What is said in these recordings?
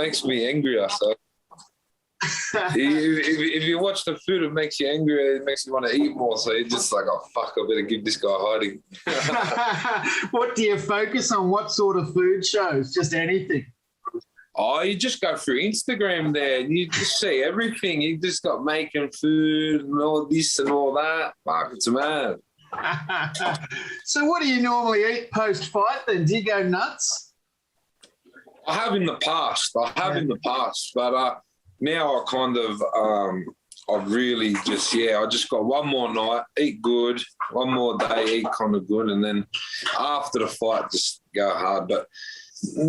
makes me angrier. So if you watch the food, it makes you angrier. It makes you want to eat more. So you're just like, oh, fuck, I better give this guy hiding. What do you focus on? What sort of food shows? Just anything? Oh, you just go through Instagram there and you just see everything. You just got making food and all this and all that. Fuck, it's mad. So what do you normally eat post-fight then? Do you go nuts? I have in the past. But now I kind of, I've really just, I just got one more night, eat good, one more day, eat kind of good, and then after the fight, just go hard. But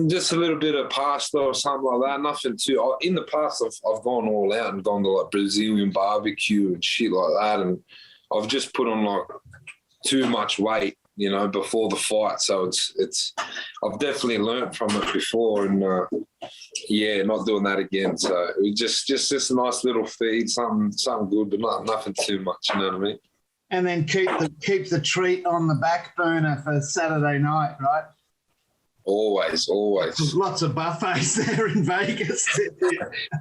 just a little bit of pasta or something like that, nothing too. In the past, I've gone all out and gone to like Brazilian barbecue and shit like that, and I've just put on like too much weight, you know, before the fight. So it's I've definitely learnt from it before, and not doing that again. So we just a nice little feed, something good, but nothing too much. You know what I mean? And then keep the treat on the back burner for Saturday night, right? Always. There's lots of buffets there in Vegas.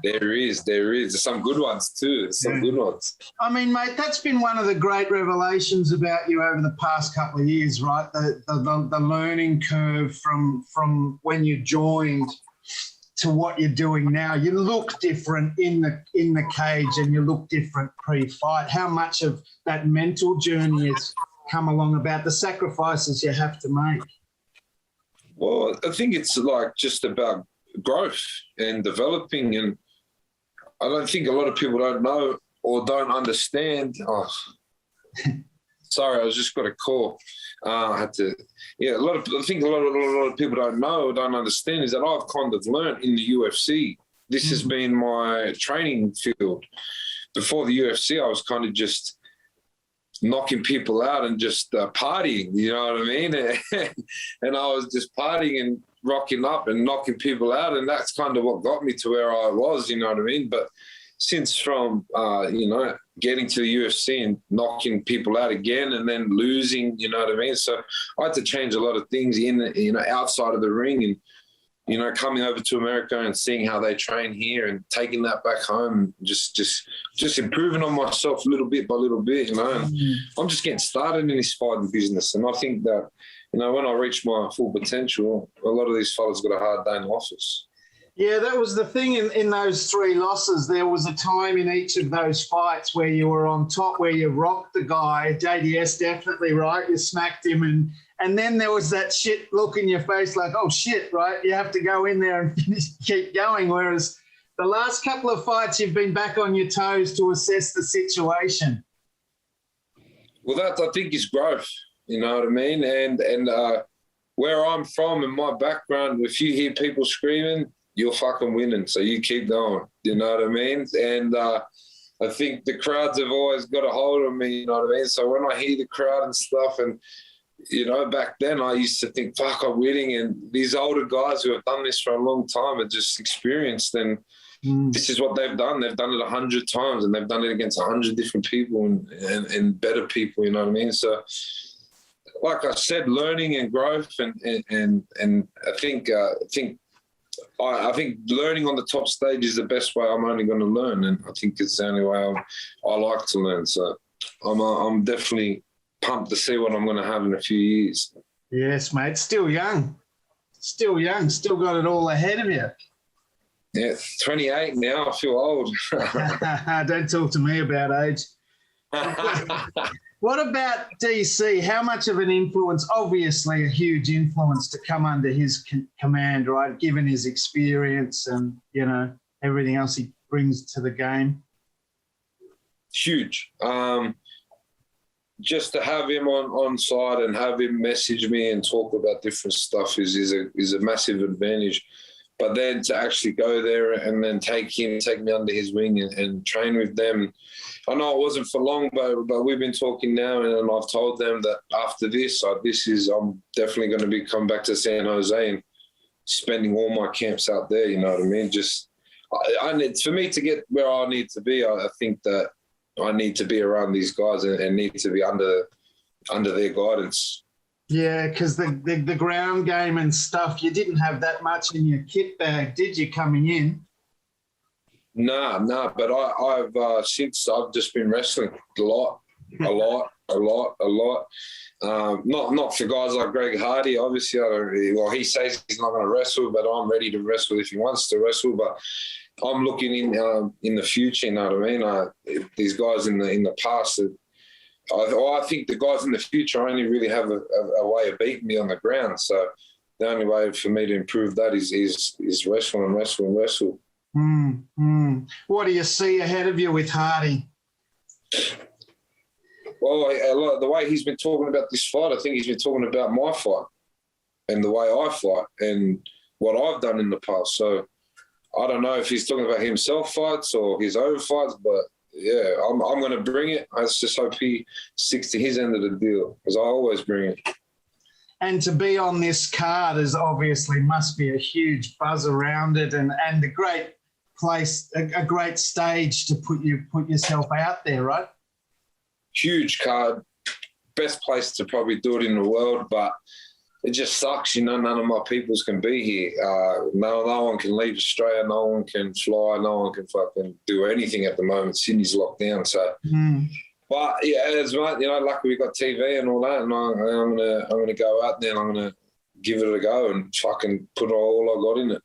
There is. There's some good ones too. Good ones. I mean, mate, that's been one of the great revelations about you over the past couple of years, right? The learning curve from when you joined to what you're doing now. You look different in the cage and you look different pre-fight. How much of that mental journey has come along about the sacrifices you have to make? Well, I think it's like just about growth and developing, and I don't think a lot of people don't know or don't understand. Oh, sorry, I just got a call. I had to. I think a lot of people don't know or don't understand is that I've kind of learned in the UFC. This has been my training field. Before the UFC, I was kind of just knocking people out and just partying, you know what I mean? And I was just partying and rocking up and knocking people out, and that's kind of what got me to where I was, you know what I mean? But since from, getting to the UFC and knocking people out again and then losing, you know what I mean? So I had to change a lot of things outside of the ring, and coming over to America and seeing how they train here and taking that back home, just improving on myself little bit by little bit, And I'm just getting started in this fighting business. And I think that, when I reach my full potential, a lot of these fellas got a hard day in office. Yeah, that was the thing in those 3 losses. There was a time in each of those fights where you were on top, where you rocked the guy. JDS definitely, right? You smacked him and then there was that shit look in your face like, oh, shit, right? You have to go in there and keep going. Whereas the last couple of fights, you've been back on your toes to assess the situation. Well, that, I think, is growth, you know what I mean? And where I'm from and my background, if you hear people screaming, you're fucking winning. So you keep going, you know what I mean? And I think the crowds have always got a hold of me, you know what I mean? So when I hear the crowd and stuff, and back then I used to think, fuck, I'm winning. And these older guys who have done this for a long time are just experienced. And this is what they've done. They've done it 100 times, and they've done it against 100 different people and better people, you know what I mean? So, like I said, learning and growth. And I think learning on the top stage is the best way I'm only going to learn. And I think it's the only way I like to learn. So I'm definitely pumped to see what I'm going to have in a few years. Yes, mate. Still young. Still got it all ahead of you. Yeah, 28 now. I feel old. Don't talk to me about age. What about DC? How much of an influence, obviously a huge influence to come under his command, right, given his experience and, everything else he brings to the game? Huge. Just to have him on side and have him message me and talk about different stuff is a massive advantage. But then to actually go there and then take me under his wing and train with them. I know it wasn't for long, but we've been talking now, and I've told them that after this, I'm definitely going to be come back to San Jose and spending all my camps out there. You know what I mean? I need, for me to get where I need to be, I think that I need to be around these guys and need to be under their guidance. Yeah, because the ground game and stuff, you didn't have that much in your kit bag, did you, coming in? No, but I've since I've just been wrestling a lot. Not for guys like Greg Hardy. Obviously, I don't really, well, he says he's not going to wrestle, but I'm ready to wrestle if he wants to wrestle. But I'm looking in the future. You know what I mean? These guys in the past, I think the guys in the future only really have a way of beating me on the ground. So the only way for me to improve that is wrestle and wrestle and wrestle. What do you see ahead of you with Hardy? Well, the way he's been talking about this fight, I think he's been talking about my fight and the way I fight and what I've done in the past. So I don't know if he's talking about himself fights or his own fights, but yeah, I'm going to bring it. I just hope he sticks to his end of the deal because I always bring it. And to be on this card is obviously must be a huge buzz around it and a great place, a great stage to put yourself out there, right? Huge card, best place to probably do it in the world, but it just sucks, you know, none of my peoples can be here. No one can leave Australia, no one can fly, no one can fucking do anything at the moment. Sydney's locked down, so. But yeah, as much, you know, luckily we've got TV and all that, and I'm gonna go out there and I'm gonna give it a go and fucking put all I got in it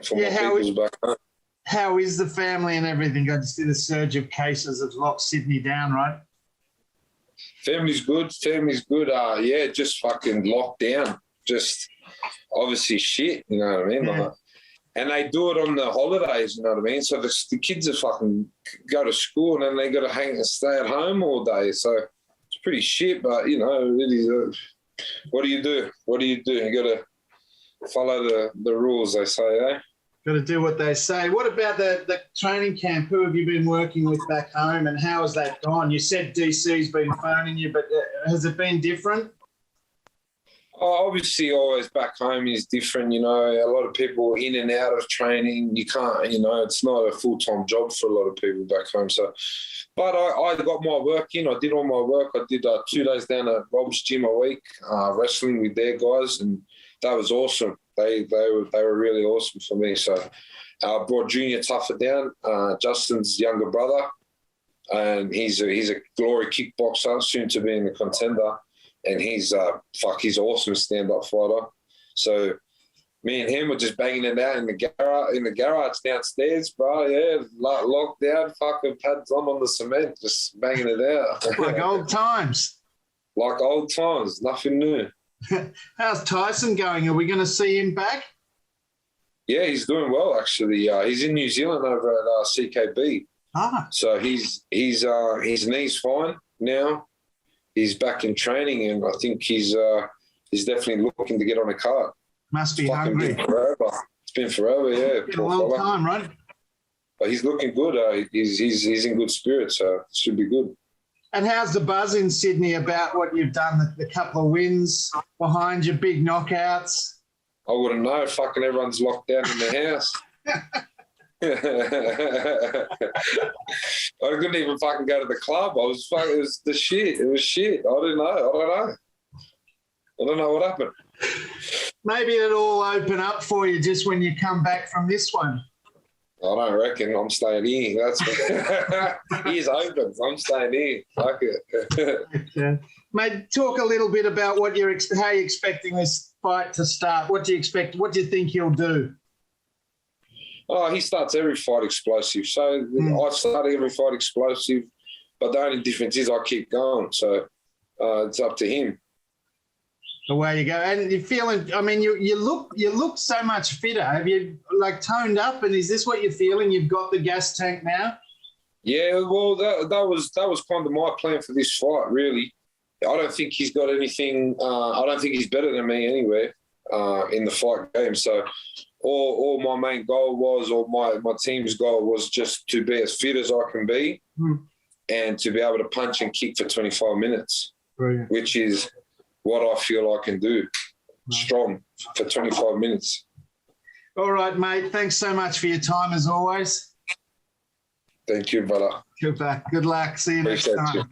for my peoples back home. How is the family and everything? I just did a surge of cases have locked Sydney down, right? Family's good. Yeah, just fucking locked down. Just obviously shit, you know what I mean? Yeah. And they do it on the holidays, you know what I mean? So the kids are fucking go to school and then they got to hang and stay at home all day. So it's pretty shit, but, you know, it is, what do you do? You got to follow the rules, they say, eh? Got to do what they say. What about the training camp? Who have you been working with back home and how has that gone? You said DC's been phoning you, but has it been different? Oh, obviously, always back home is different. You know, a lot of people in and out of training. You can't, you know, it's not a full-time job for a lot of people back home. So, but I got my work in. I did all my work. I did 2 days down at Rob's gym a week, wrestling with their guys, and that was awesome. They were really awesome for me. So I brought Junior Tuffer down, Justin's younger brother, and he's a glory kickboxer, soon to be in the Contender, and he's awesome stand-up fighter. So me and him were just banging it out in the garage downstairs, bro. Yeah, locked down, fucking pads on the cement, just banging it out. Like old times. Like old times, nothing new. How's Tyson going? Are we going to see him back? Yeah, he's doing well, actually. He's in New Zealand over at CKB. So his knee's fine now. He's back in training, and I think he's definitely looking to get on a card. Must be hungry. It's been forever, yeah. Been a long time, right? But he's looking good. He's in good spirits, so it should be good. And how's the buzz in Sydney about what you've done, the couple of wins behind you, big knockouts? I wouldn't know. Fucking everyone's locked down in their house. I couldn't even fucking go to the club. It was the shit. It was shit. I don't know what happened. Maybe it'll all open up for you just when you come back from this one. I don't reckon. I'm staying here. He's open. I'm staying here. Fuck it. Okay. Mate, talk a little bit about how you're expecting this fight to start. What do you expect? What do you think he'll do? Oh, he starts every fight explosive. So I start every fight explosive, but the only difference is I keep going. So it's up to him. Away you go. And you're feeling, I mean, you look so much fitter. Have you toned up, and is this what you're feeling? You've got the gas tank now? Yeah, well, that was kind of my plan for this fight, really. I don't think he's got anything, I don't think he's better than me anywhere in the fight game. So all my main goal was, or my team's goal was just to be as fit as I can be and to be able to punch and kick for 25 minutes, Brilliant. Which is what I feel I can do, strong for 25 minutes. All right, mate. Thanks so much for your time, as always. Thank you, brother. Good luck. See you next time.